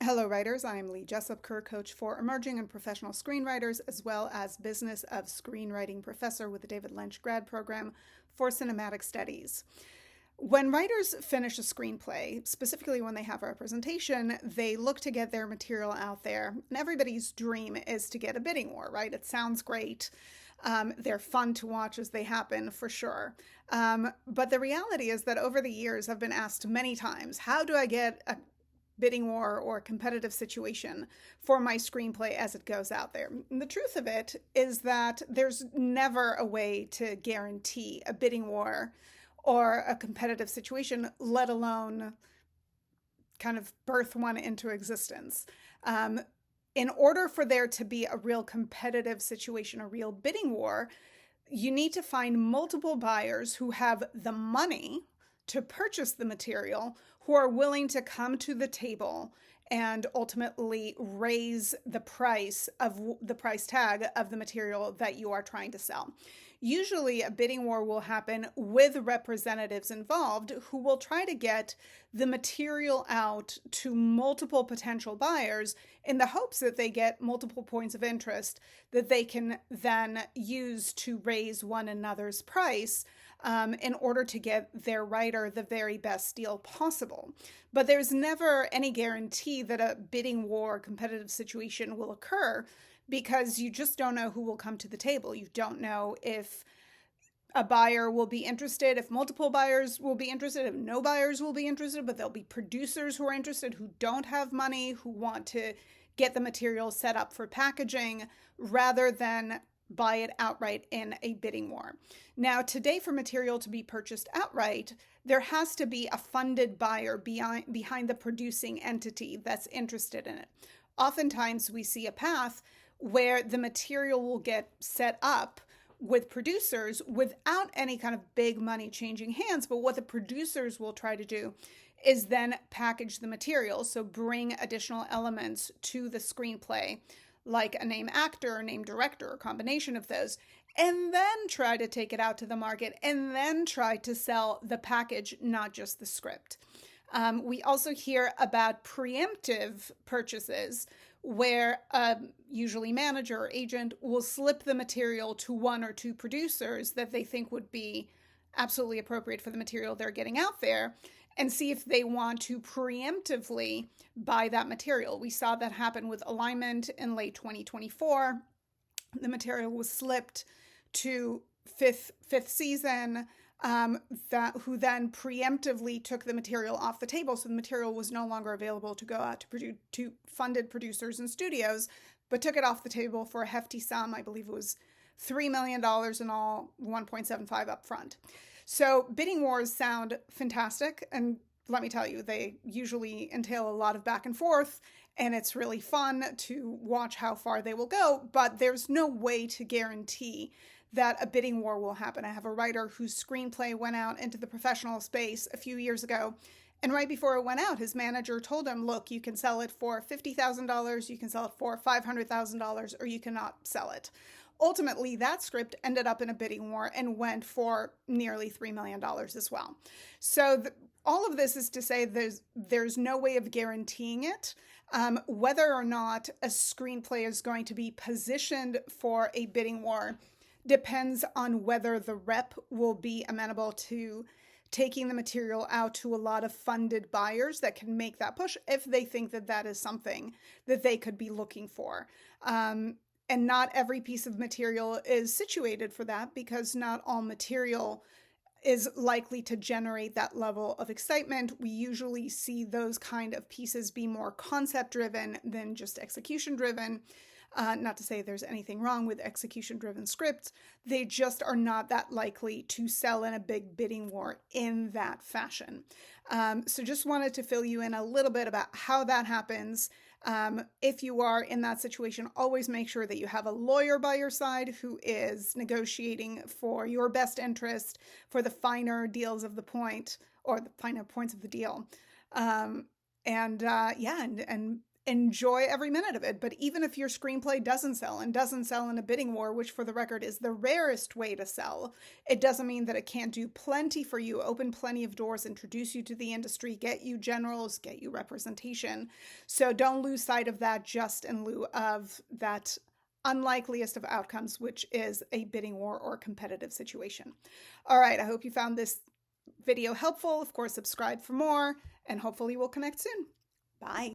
Hello, writers. I am Lee Jessup, career coach for emerging and professional screenwriters, as well as business of screenwriting professor with the David Lynch grad program for cinematic studies. When writers finish a screenplay, specifically when they have representation, they look to get their material out there. And everybody's dream is to get a bidding war, right? It sounds great. They're fun to watch as they happen, for sure. But the reality is that over the years, I've been asked many times, how do I get a bidding war or competitive situation for my screenplay as it goes out there? And the truth of it is that there's never a way to guarantee a bidding war or a competitive situation, let alone kind of birth one into existence. In order for there to be a real competitive situation, a real bidding war, you need to find multiple buyers who have the money to purchase the material, who are willing to come to the table and ultimately raise the price tag of the material that you are trying to sell. Usually a bidding war will happen with representatives involved who will try to get the material out to multiple potential buyers in the hopes that they get multiple points of interest that they can then use to raise one another's price in order to get their writer the very best deal possible. But there's never any guarantee that a bidding war competitive situation will occur, because you just don't know who will come to the table. You don't know if a buyer will be interested, if multiple buyers will be interested, if no buyers will be interested, but there'll be producers who are interested who don't have money, who want to get the material set up for packaging rather than buy it outright in a bidding war. Now, today, for material to be purchased outright, there has to be a funded buyer behind the producing entity that's interested in it. Oftentimes, we see a path where the material will get set up with producers without any kind of big money changing hands. But what the producers will try to do is then package the material. So bring additional elements to the screenplay, like a named actor, a named director, a combination of those, and then try to take it out to the market and then try to sell the package, not just the script. We also hear about preemptive purchases, where usually manager or agent will slip the material to one or two producers that they think would be absolutely appropriate for the material they're getting out there, and see if they want to preemptively buy that material. We saw that happen with Alignment in late 2024. The material was slipped to fifth season, who then preemptively took the material off the table. So the material was no longer available to go out to funded producers and studios, but took it off the table for a hefty sum. I believe it was $3 million in all, 1.75 up front. So bidding wars sound fantastic. And let me tell you, they usually entail a lot of back and forth, and it's really fun to watch how far they will go, but there's no way to guarantee that a bidding war will happen. I have a writer whose screenplay went out into the professional space a few years ago, and right before it went out, his manager told him, look, you can sell it for $50,000, you can sell it for $500,000, or you cannot sell it. Ultimately, that script ended up in a bidding war and went for nearly $3 million as well. So all of this is to say there's no way of guaranteeing it. Whether or not a screenplay is going to be positioned for a bidding war depends on whether the rep will be amenable to taking the material out to a lot of funded buyers that can make that push if they think that that is something that they could be looking for. And not every piece of material is situated for that, because not all material is likely to generate that level of excitement. We usually see those kind of pieces be more concept-driven than just execution-driven. Not to say there's anything wrong with execution-driven scripts. They just are not that likely to sell in a big bidding war in that fashion. So just wanted to fill you in a little bit about how that happens. If you are in that situation, always make sure that you have a lawyer by your side who is negotiating for your best interest, for the finer deals of the point, or the finer points of the deal. And enjoy every minute of it. But even if your screenplay doesn't sell and doesn't sell in a bidding war, which for the record is the rarest way to sell, it doesn't mean that it can't do plenty for you, open plenty of doors, introduce you to the industry, get you generals, get you representation. So don't lose sight of that just in lieu of that unlikeliest of outcomes, which is a bidding war or competitive situation. All right, I hope you found this video helpful. Of course, subscribe for more, and hopefully we'll connect soon. Bye.